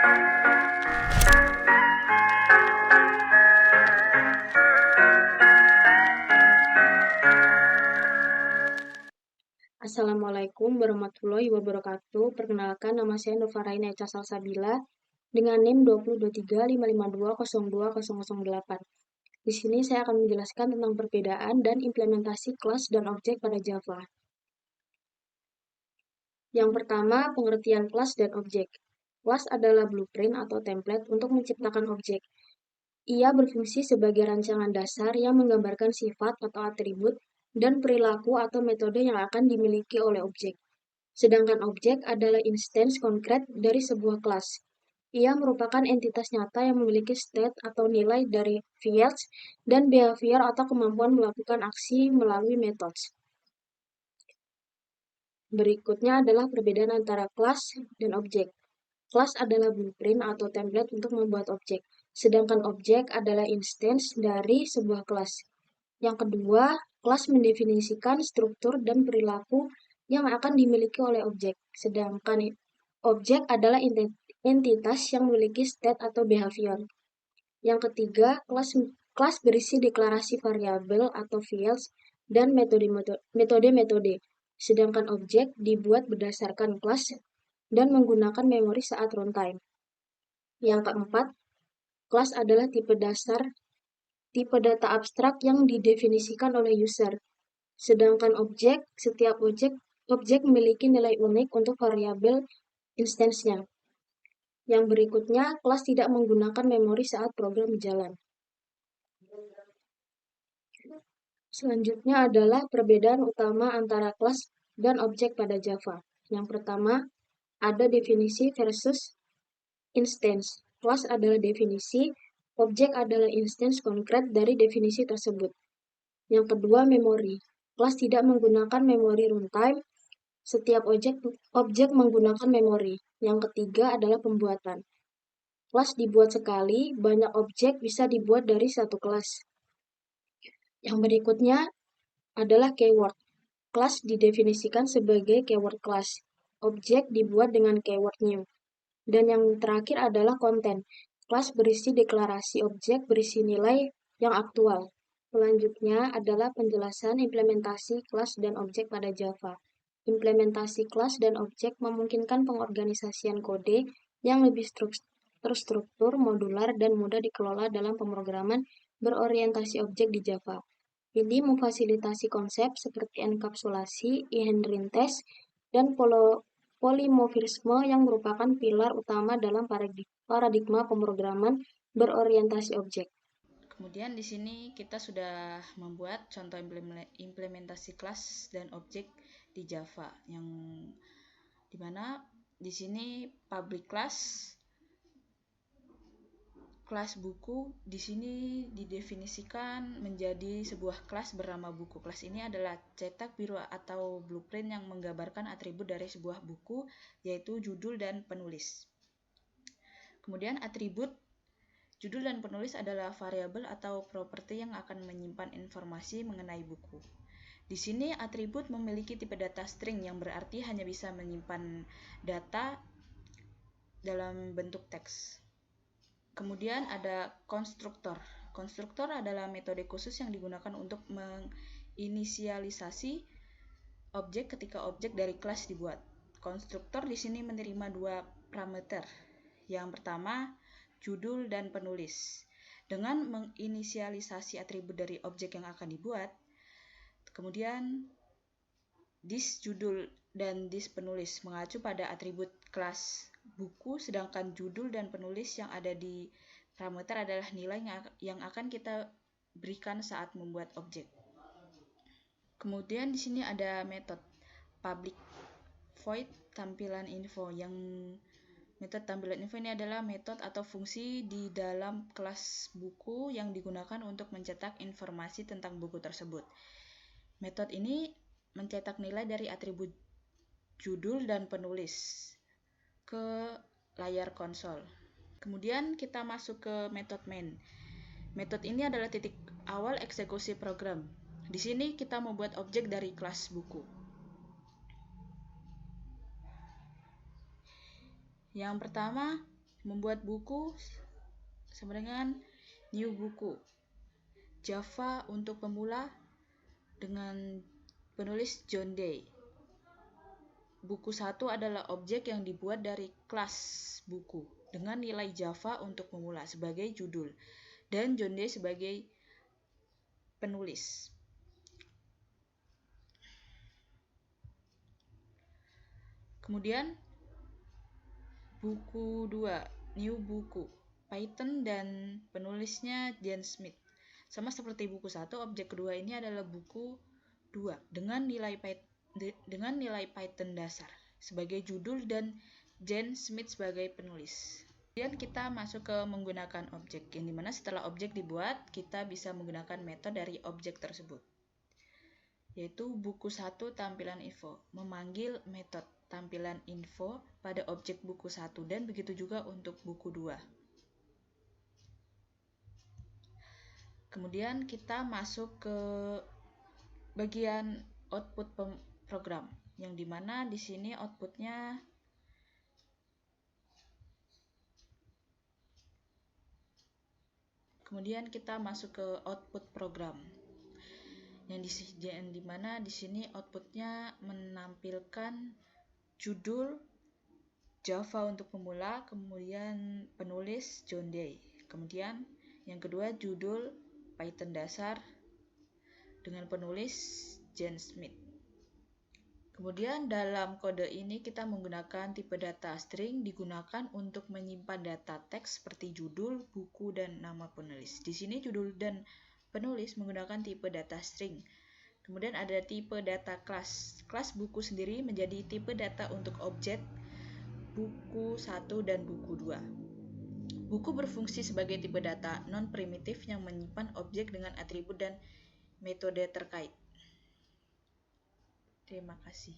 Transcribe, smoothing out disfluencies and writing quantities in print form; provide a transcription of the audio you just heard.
Assalamualaikum warahmatullahi wabarakatuh. Perkenalkan, nama saya Nurfarain Echa Salsabila dengan NIM 202355202008. Di sini saya akan menjelaskan tentang perbedaan dan implementasi kelas dan objek pada Java. Yang pertama, pengertian kelas dan objek. Kelas adalah blueprint atau template untuk menciptakan objek. Ia berfungsi sebagai rancangan dasar yang menggambarkan sifat atau atribut dan perilaku atau metode yang akan dimiliki oleh objek. Sedangkan objek adalah instance konkret dari sebuah kelas. Ia merupakan entitas nyata yang memiliki state atau nilai dari fields dan behavior atau kemampuan melakukan aksi melalui methods. Berikutnya adalah perbedaan antara kelas dan objek. Kelas adalah blueprint atau template untuk membuat objek, sedangkan objek adalah instance dari sebuah kelas. Yang kedua, kelas mendefinisikan struktur dan perilaku yang akan dimiliki oleh objek, sedangkan objek adalah entitas yang memiliki state atau behavior. Yang ketiga, kelas berisi deklarasi variabel atau fields dan metode-metode, sedangkan objek dibuat berdasarkan kelas dan menggunakan memori saat runtime. Yang keempat, kelas adalah tipe data abstrak yang didefinisikan oleh user. Sedangkan setiap objek memiliki nilai unik untuk variabel instance-nya. Yang berikutnya, kelas tidak menggunakan memori saat program berjalan. Selanjutnya adalah perbedaan utama antara kelas dan objek pada Java. Yang pertama, ada definisi versus instance. Kelas adalah definisi, objek adalah instance konkret dari definisi tersebut. Yang kedua, memori. Kelas tidak menggunakan memori runtime, setiap objek menggunakan memori. Yang ketiga adalah pembuatan. Kelas dibuat sekali, banyak objek bisa dibuat dari satu kelas. Yang berikutnya adalah keyword. Kelas didefinisikan sebagai keyword class. Objek dibuat dengan keyword new. Dan yang terakhir adalah konten. Kelas berisi deklarasi objek berisi nilai yang aktual. Selanjutnya adalah penjelasan implementasi kelas dan objek pada Java. Implementasi kelas dan objek memungkinkan pengorganisasian kode yang lebih terstruktur, modular, dan mudah dikelola dalam pemrograman berorientasi objek di Java. Ini memfasilitasi konsep seperti enkapsulasi, inheritance, dan polimorfisme yang merupakan pilar utama dalam paradigma pemrograman berorientasi objek. Kemudian di sini kita sudah membuat contoh implementasi kelas dan objek di Java yang dimana di sini public class kelas buku di sini didefinisikan menjadi sebuah kelas bernama buku. Kelas ini adalah cetak biru atau blueprint yang menggambarkan atribut dari sebuah buku, yaitu judul dan penulis. Kemudian atribut judul dan penulis adalah variabel atau properti yang akan menyimpan informasi mengenai buku. Di sini atribut memiliki tipe data string yang berarti hanya bisa menyimpan data dalam bentuk teks. Kemudian ada konstruktor. Konstruktor adalah metode khusus yang digunakan untuk menginisialisasi objek ketika objek dari kelas dibuat. Konstruktor di sini menerima dua parameter. Yang pertama, judul dan penulis. Dengan menginisialisasi atribut dari objek yang akan dibuat, kemudian this judul dan this penulis mengacu pada atribut kelas buku, sedangkan judul dan penulis yang ada di parameter adalah nilai yang akan kita berikan saat membuat objek. Kemudian di sini ada metode public void tampilan info. Yang metode tampilan info ini adalah metode atau fungsi di dalam kelas buku yang digunakan untuk mencetak informasi tentang buku tersebut. Metode ini mencetak nilai dari atribut judul dan penulis ke layar konsol. Kemudian kita masuk ke metode main. Metode ini adalah titik awal eksekusi program. Di sini kita membuat objek dari kelas buku. Yang pertama, Membuat buku sama dengan new buku. Java untuk pemula dengan penulis John Day. Buku 1 adalah objek yang dibuat dari kelas buku dengan nilai Java untuk pemula sebagai judul dan John Day sebagai penulis. Kemudian buku 2, new buku, Python dan penulisnya Jan Smith. Sama seperti buku 1, objek kedua ini adalah buku 2 dengan nilai Python dasar sebagai judul dan Jan Smith sebagai penulis. Kemudian kita masuk ke menggunakan objek, yang dimana setelah objek dibuat, kita bisa menggunakan metode dari objek tersebut. Yaitu buku 1 tampilan info, memanggil metode tampilan info pada objek buku 1 dan begitu juga untuk buku 2. Kemudian kita masuk ke bagian output program, yang dimana di sini outputnya kemudian kita masuk ke output program, yang dimana di sini outputnya menampilkan judul Java untuk pemula, kemudian penulis John Day, kemudian yang kedua judul Python dasar dengan penulis Jan Smith. Kemudian dalam kode ini kita menggunakan tipe data string, digunakan untuk menyimpan data teks seperti judul, buku, dan nama penulis. Di sini judul dan penulis menggunakan tipe data string. Kemudian ada tipe data class. Kelas buku sendiri menjadi tipe data untuk objek buku 1 dan buku 2. Buku berfungsi sebagai tipe data non-primitif yang menyimpan objek dengan atribut dan metode terkait. Terima kasih.